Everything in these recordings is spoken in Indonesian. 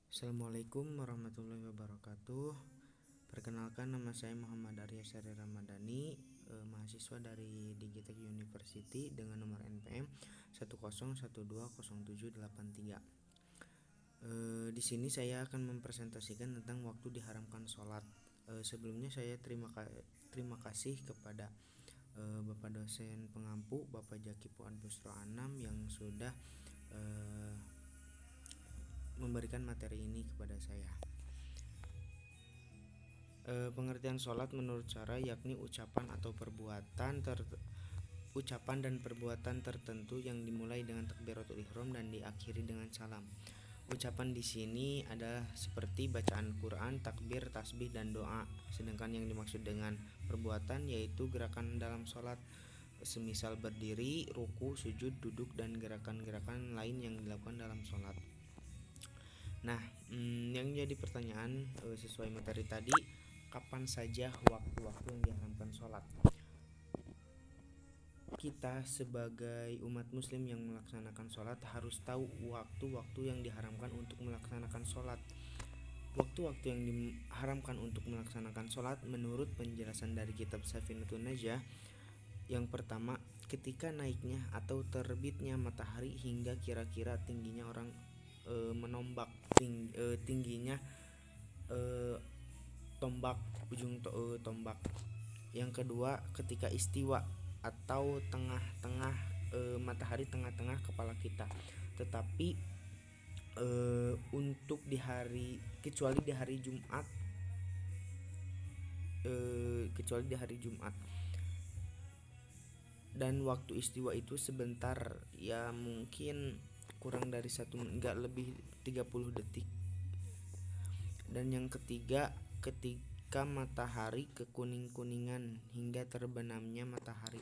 Assalamualaikum warahmatullahi wabarakatuh. Perkenalkan, nama saya Muhammad Arya Syari Ramadhani, mahasiswa dari Digitech University dengan nomor NPM 101207073. Di sini saya akan mempresentasikan tentang waktu diharamkan sholat. Sebelumnya saya terima kasih kepada Bapak dosen pengampu Bapak Jaki Fuad Busro Anam yang sudah memberikan materi ini kepada saya. Pengertian sholat menurut cara yakni ucapan dan perbuatan tertentu yang dimulai dengan takbiratul ihram dan diakhiri dengan salam. Ucapan di sini adalah seperti bacaan Quran, takbir, tasbih, dan doa. Sedangkan yang dimaksud dengan perbuatan yaitu gerakan dalam sholat, semisal berdiri, ruku, sujud, duduk, dan gerakan-gerakan lain yang dilakukan dalam sholat. Nah, yang jadi pertanyaan sesuai materi tadi, kapan saja waktu-waktu yang diharamkan sholat? Kita sebagai umat muslim yang melaksanakan sholat harus tahu waktu-waktu yang diharamkan untuk melaksanakan sholat. Waktu-waktu yang diharamkan untuk melaksanakan sholat menurut penjelasan dari kitab Safinatun Najah, yang pertama, ketika naiknya atau terbitnya matahari hingga kira-kira tingginya orang menombak tingginya tombak ujung tombak. Yang kedua, ketika istiwa atau tengah-tengah matahari tengah-tengah kepala kita. Tetapi untuk kecuali di hari Jumat dan waktu istiwa itu sebentar, ya mungkin kurang dari 1 menit, enggak lebih 30 detik. Dan yang ketiga, ketika matahari kekuning-kuningan hingga terbenamnya matahari.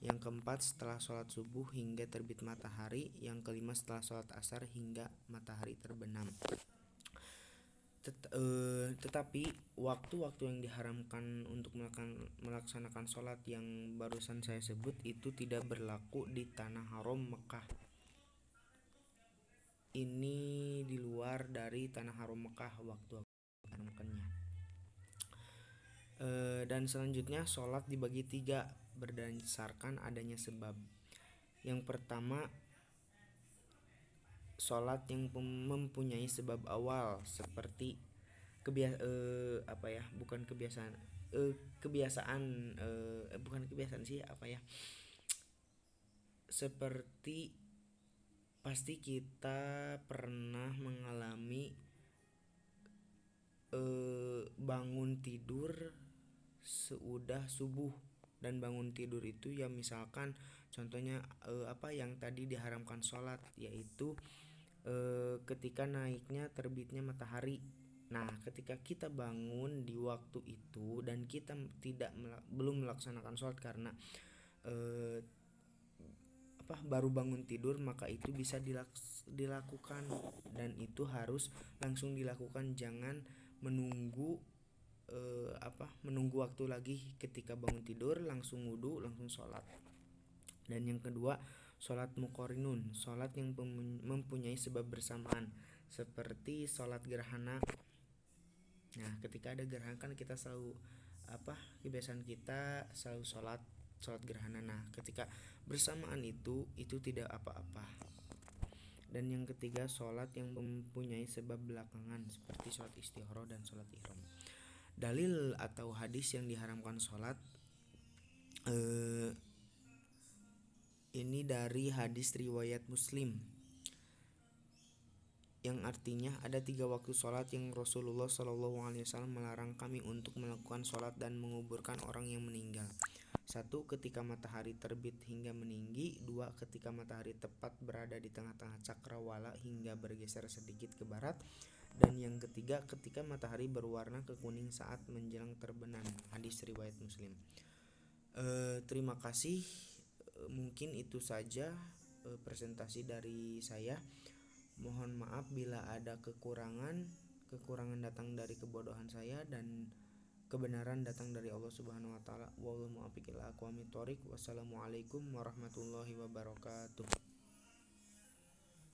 Yang keempat, setelah sholat subuh hingga terbit matahari. Yang kelima, setelah sholat asar hingga matahari terbenam. Tetapi waktu-waktu yang diharamkan untuk melaksanakan sholat yang barusan saya sebut itu tidak berlaku di tanah haram Mekah. Ini di luar dari tanah haram Mekah waktu diharamkannya. Dan selanjutnya, sholat dibagi 3 berdasarkan adanya sebab. Yang pertama, sholat yang mempunyai sebab awal seperti seperti pasti kita pernah mengalami bangun tidur seudah subuh. Dan bangun tidur itu ya misalkan contohnya yang tadi diharamkan sholat, yaitu ketika naiknya terbitnya matahari. Nah, ketika kita bangun di waktu itu dan kita belum melaksanakan sholat karena baru bangun tidur, maka itu bisa dilakukan, dan itu harus langsung dilakukan, jangan menunggu waktu lagi. Ketika bangun tidur langsung wudu, langsung sholat. Dan yang kedua, sholat muqorinun, sholat yang mempunyai sebab bersamaan seperti sholat gerhana. Nah, ketika ada gerhana kan kita selalu kebiasaan kita selalu sholat gerhana. Nah, ketika bersamaan itu tidak apa-apa. Dan yang ketiga, sholat yang mempunyai sebab belakangan seperti sholat istihoro dan sholat ihram. Dalil atau hadis yang diharamkan sholat ini dari hadis riwayat Muslim, yang artinya ada 3 waktu sholat yang Rasulullah SAW melarang kami untuk melakukan sholat dan menguburkan orang yang meninggal. 1. Ketika matahari terbit hingga meninggi. 2. Ketika matahari tepat berada di tengah-tengah cakrawala hingga bergeser sedikit ke barat. Dan yang ketiga, ketika matahari berwarna kekuning saat menjelang terbenam. Hadis riwayat Muslim. Terima kasih. Mungkin itu saja presentasi dari saya. Mohon maaf bila ada kekurangan datang dari kebodohan saya dan kebenaran datang dari Allah Subhanahu wa taala. Wassalamualaikum warahmatullahi wabarakatuh.